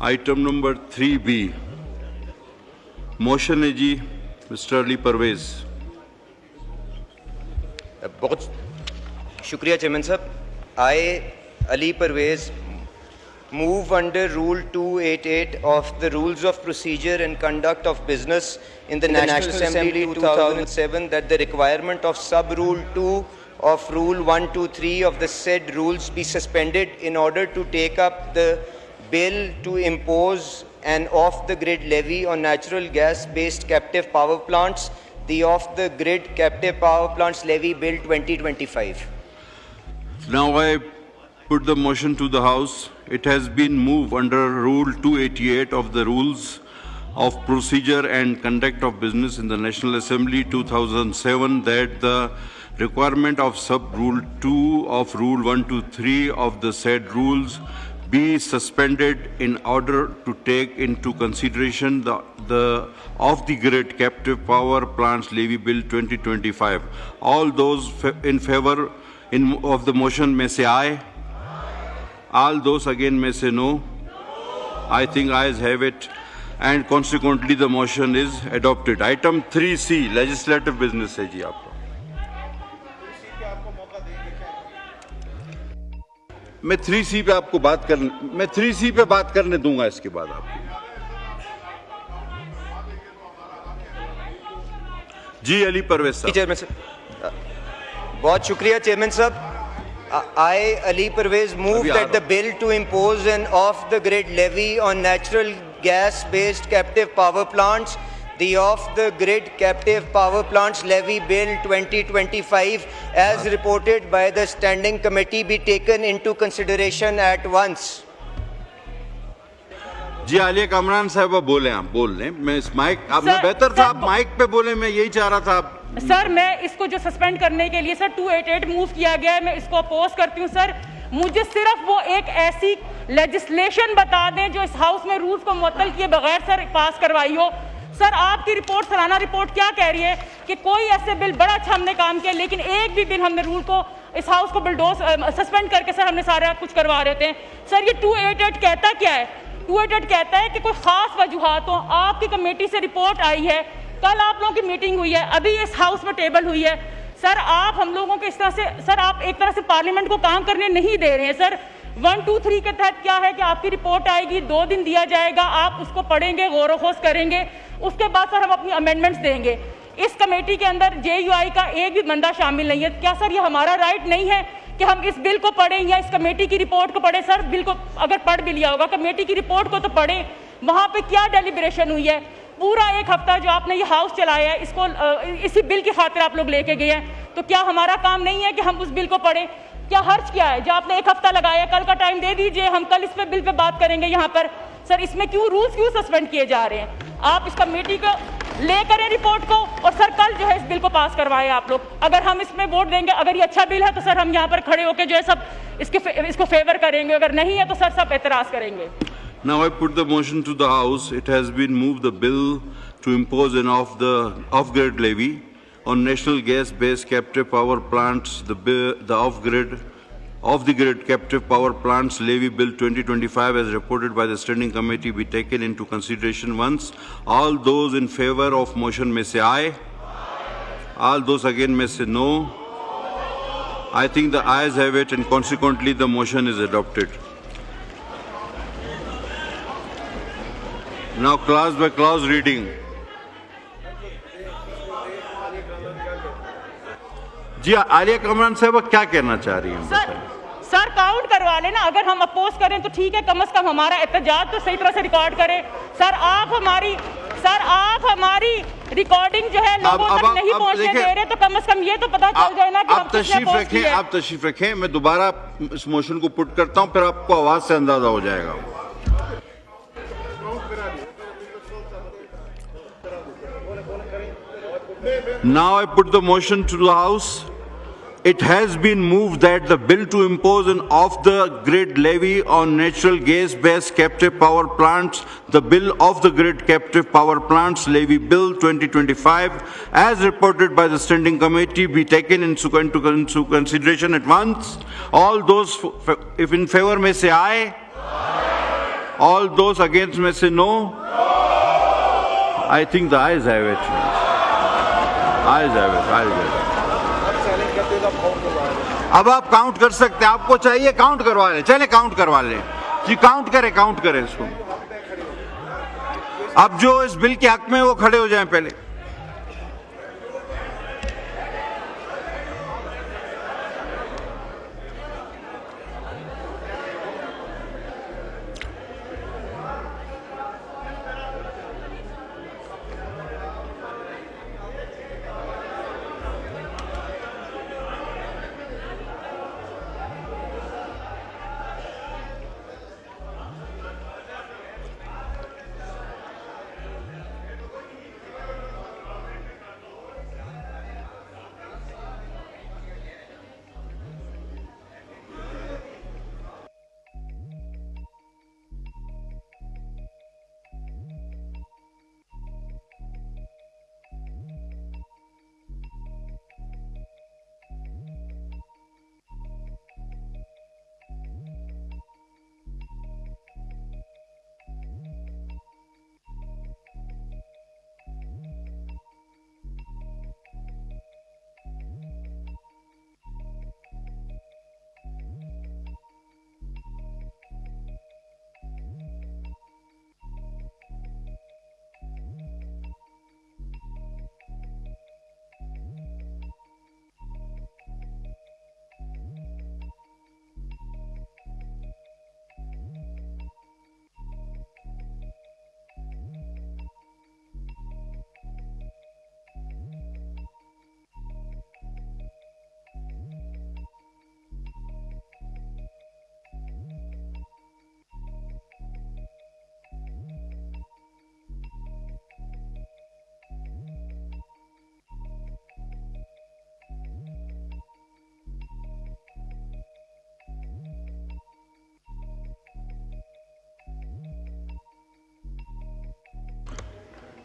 Item number 3B, motion है जी mister Ali Parvez. बहुत शुक्रिया चेयरमैन साहब। आई Ali Parvez move under Rule 288 of the Rules of Procedure and Conduct of Business in the National Assembly 2007 that the requirement of Sub-Rule 2 of Rule 123 of the said rules be suspended in order to take up the bill to impose an off-the-grid levy on natural gas-based captive power plants, the Off-the-Grid Captive Power Plants Levy Bill 2025. Now I put the motion to the House. It has been moved under Rule 288 of the Rules of Procedure and Conduct of Business in the National Assembly 2007 that the requirement of Sub-Rule 2 of Rule 123 of the said rules be suspended in order to take into consideration the Off-the-Grid Captive Power Plants Levy Bill 2025. All those in favor of the motion may say aye. All those again may say no. I think ayes have it, and consequently the motion is adopted. Item 3C, legislative business है जी आपका। मैं 3C पे आपको मैं 3C पे बात करने दूंगा इसके बाद आपको। जी अली परवेज साहब। चेयरमैन साहब, बहुत शुक्रिया चेयरमैन साहब। I, Ali Parvez, move that the bill to impose an off-the-grid levy on natural gas-based captive power plants, the Off-the-Grid Captive Power Plants Levy Bill 2025, as reported by the Standing Committee, be taken into consideration at once. जी आलिया कामरान साहब बोले, आप बोल लें। मैं इस mic आपने बेहतर था, आप माइक पे बोले, मैं यही चाह रहा था। सर मैं इसको जो सस्पेंड करने के लिए सर 288 मूव किया गया है, मैं इसको अपोज करती हूँ सर। मुझे सिर्फ वो एक ऐसी लेजिस्लेशन बता दें जो इस हाउस में रूल्स को मुअत्तल किए बगैर सर पास करवाई हो। सर आपकी रिपोर्ट, सालाना रिपोर्ट क्या कह रही है कि कोई ऐसे बिल बड़ा अच्छा हमने काम किया, लेकिन एक भी बिल हमने रूल को, इस हाउस को बिलडोज सस्पेंड करके सर हमने सारा कुछ करवा रहे थे। सर ये 288 कहता क्या है? 288 कहता है कि कोई खास वजूहात हो। आपकी कमेटी से रिपोर्ट आई है, कल आप लोगों की मीटिंग हुई है, अभी इस हाउस में टेबल हुई है। सर आप हम लोगों को इस तरह से, सर आप एक तरह से पार्लियामेंट को काम करने नहीं दे रहे हैं। सर 1, 2, 3 के तहत क्या है कि आपकी रिपोर्ट आएगी, 2 दिन दिया जाएगा, आप उसको पढ़ेंगे, गौर खोज करेंगे, उसके बाद सर हम अपनी अमेंडमेंट्स देंगे। इस कमेटी के अंदर JUI का एक भी बंदा शामिल नहीं है। क्या सर ये हमारा राइट नहीं है कि हम इस बिल को पढ़ें या इस कमेटी की रिपोर्ट को पढ़ें? सर बिल को अगर पढ़ भी लिया होगा, कमेटी की रिपोर्ट को तो पढ़ें। वहाँ पे क्या डेलिब्रेशन हुई है? पूरा एक हफ्ता जो आपने ये हाउस चलाया है, इसको इसी बिल की खातिर आप लोग लेके गए हैं, तो क्या हमारा काम नहीं है कि हम उस बिल को पढ़ें? क्या हर्ज क्या है जो आपने एक हफ्ता लगाया? कल का टाइम दे दीजिए, हम कल इस पे बिल पे बात करेंगे यहाँ पर। सर इसमें क्यों रूल्स क्यों सस्पेंड किए जा रहे हैं? आप इस कमेटी को ले करें रिपोर्ट को, और सर कल जो है इस बिल को पास करवाएं आप लोग। अगर हम इसमें वोट देंगे, अगर ये अच्छा बिल है तो सर हम यहाँ पर खड़े होकर जो है सब इसको फेवर करेंगे, अगर नहीं है तो सर सब एतराज करेंगे। Now I put the motion to the House. It has been moved the bill to impose an off-grid levy on national gas-based captive power plants, the off-the-grid captive power plants levy bill 2025 as reported by the Standing Committee be taken into consideration once. All those in favor of motion may say aye. All those again may say no. I think the ayes have it, and consequently the motion is adopted. Now clause by clause reading. जी आलिया कमरान साहब क्या कहना चाह रही हैं? Sir count करवा लेना। अगर हम अपोज करें तो ठीक है, कम से कम हमारा एहतजाज तो सही तरह से रिकॉर्ड करें। सर आप हमारी रिकॉर्डिंग जो है लोगों तक नहीं पहुंचने दे रहे, तो कम से कम ये तो पता चल जाए ना कि आप तशरीफ रखें। मैं दोबारा इस मोशन को पुट करता हूं, फिर आपको आवाज से अंदाजा हो जाएगा। Now I put the motion to the House. It has been moved that the bill to impose an off-the-grid levy on natural gas-based captive power plants, the bill Off-the-Grid Captive Power Plants Levy Bill 2025, as reported by the Standing Committee, be taken into consideration at once. All those if in favor may say aye. All those against may say no. I think the ayes have it. Ayes have it. Ayes have it. अब आप count कर सकते हैं, आपको चाहिए count करवा लें, चले काउंट करवा लें जी, काउंट करें इसको। अब जो इस बिल के हक में वो खड़े हो जाएं पहले।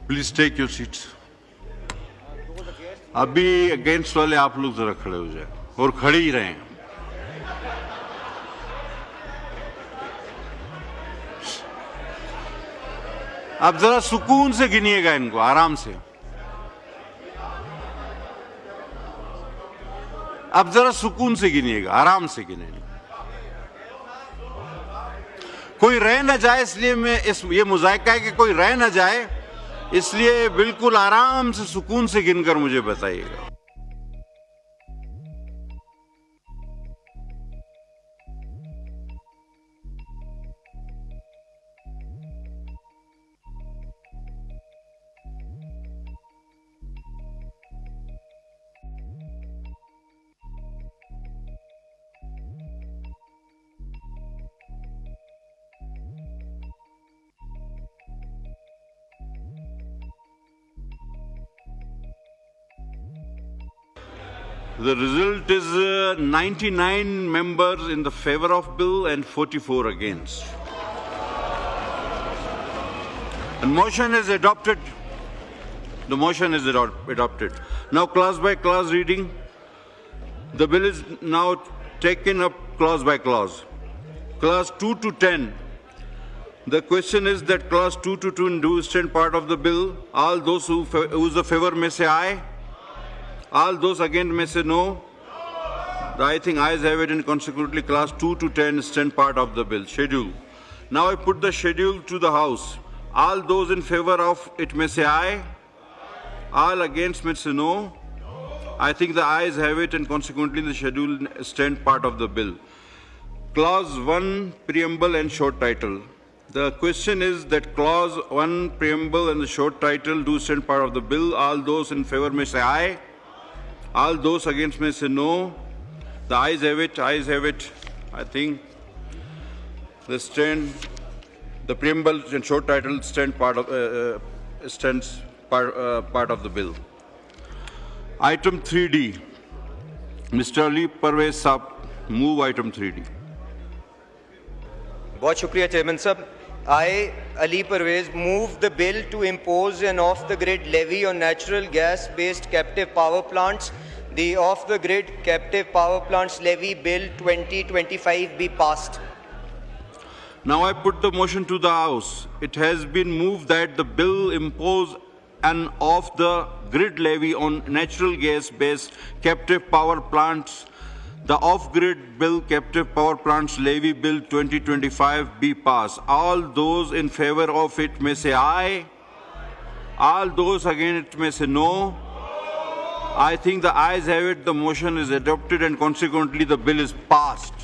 Please take your seats. अभी अगेंस्ट वाले आप लोग जरा खड़े हो जाए और खड़े ही रहें। आप जरा सुकून से गिनिएगा इनको, आराम से। आप जरा सुकून से गिनिएगा, आराम से गिनिएगा। कोई रह ना जाए इसलिए ये मुजाहिका है कि कोई रह ना जाए, इसलिए बिल्कुल आराम से सुकून से गिनकर मुझे बताइएगा। The result is 99 members in the favor of bill and 44 against. And motion is adopted. The motion is adopted. Now clause by clause reading. The bill is now taken up clause by clause. Clause 2 to 10. The question is that clause 2 to 10 do stand part of the bill. All those who's a favor may say aye. All those against may say no. I think ayes have it, and consequently class 2 to 10 stand part of the bill. Schedule. Now I put the schedule to the House. All those in favor of it may say aye. All against may say no. I think the ayes have it, and consequently the schedule stand part of the bill. Clause 1, preamble and short title. The question is that clause 1, preamble and the short title do stand part of the bill. All those in favor may say aye. All those against may say no. The ayes have it, ayes have it. I think the preamble and short title stand part of part of the bill. Item 3D. Mr. Ali Parvez Saab, move item 3D. बहुत शुक्रिया chairman साहब। I, Ali Parvez, move the bill to impose an off-the-grid levy on natural gas-based captive power plants. The off-the-grid captive power plants levy bill 2025 be passed. Now I put the motion to the House. It has been moved that the bill impose an off-the-grid levy on natural gas-based captive power plants. The off-grid bill captive power plants levy bill 2025 be passed. All those in favor of it may say aye. All those against it may say no. I think the ayes have it. The motion is adopted and consequently the bill is passed.